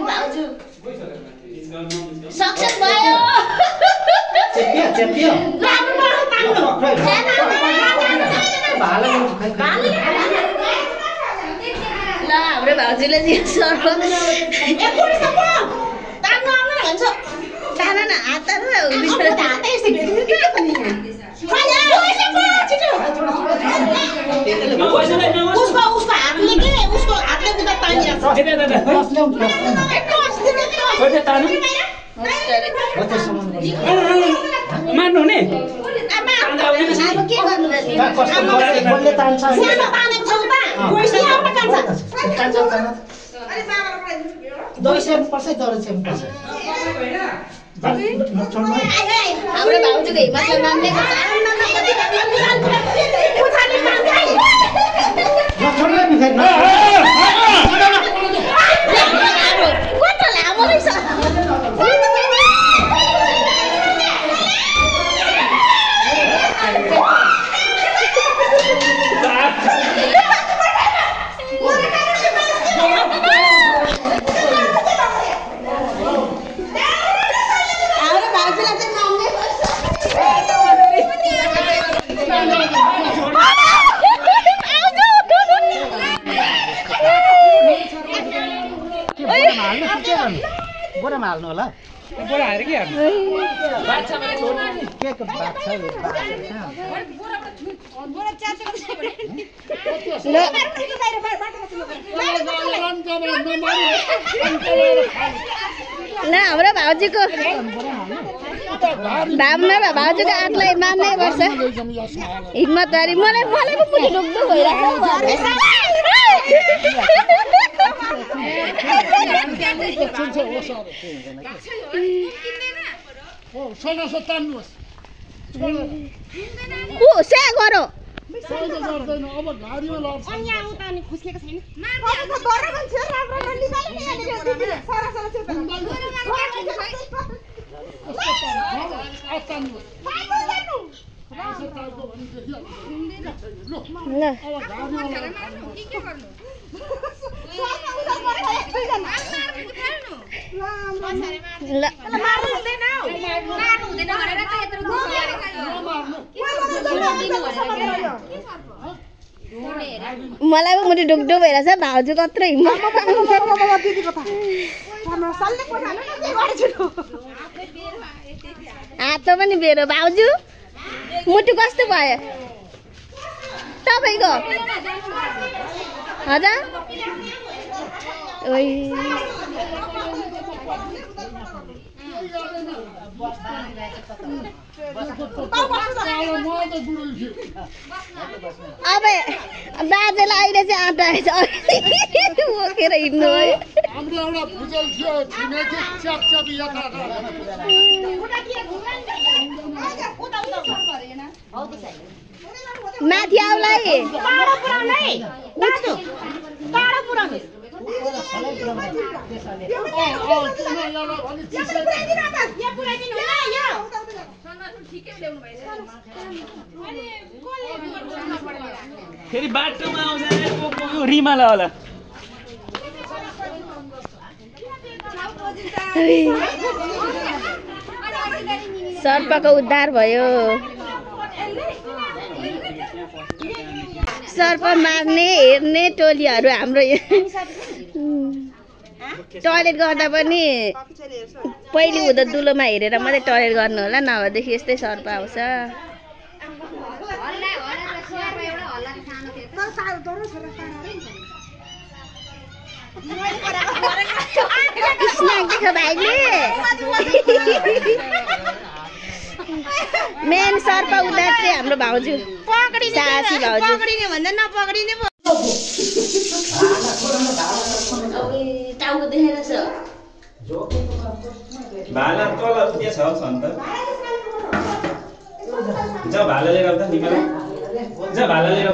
भाउजू सक्सेस भयो चेपियो ल हाम्रो भाउजूले मान्नु नि हाम्रो भाउजूको हिम्मतले मान्ने बोरा हाल्नु होला बोरा हालेर के हाल्नु बाछा भने छोड्नु के को बाछा ल हाम्रो भाउजूको भाउजूको आँटलाई मान्नै पर्छ हिम्मतदारी मलाई पो मुठी ढुक्दो भइरहेको मलाई पो मुठी ढुक्दो भइरहेछ भाउजू कत्रो हिम्मत हात पनि बेरो भाउजू मुठी कस्तो भयो तपाईको हजुर अब बाजेलाई अहिले चाहिँ आँटा बोकेर हिँड्नु भयो माथि आउलाई फेरि बाटोमा आउँछ रिमाला होला सर्पको उद्धार भयो सर्प मार्ने हेर्ने टोलीहरू हाम्रो टयलेट गर्दा पनि पहिले हुँदा दुलोमा हेरेर मात्रै टयलेट गर्नु होला नभएदेखि यस्तै सर्प आउँछ मेन सर्प उद्धार चाहिँ हाम्रो भाउजू साहसी भाउजू टाउको देखेर छ भाला तल उठ्या छ सन्त जा भाला लिएर आउँदा निकाल जा भाला लिएर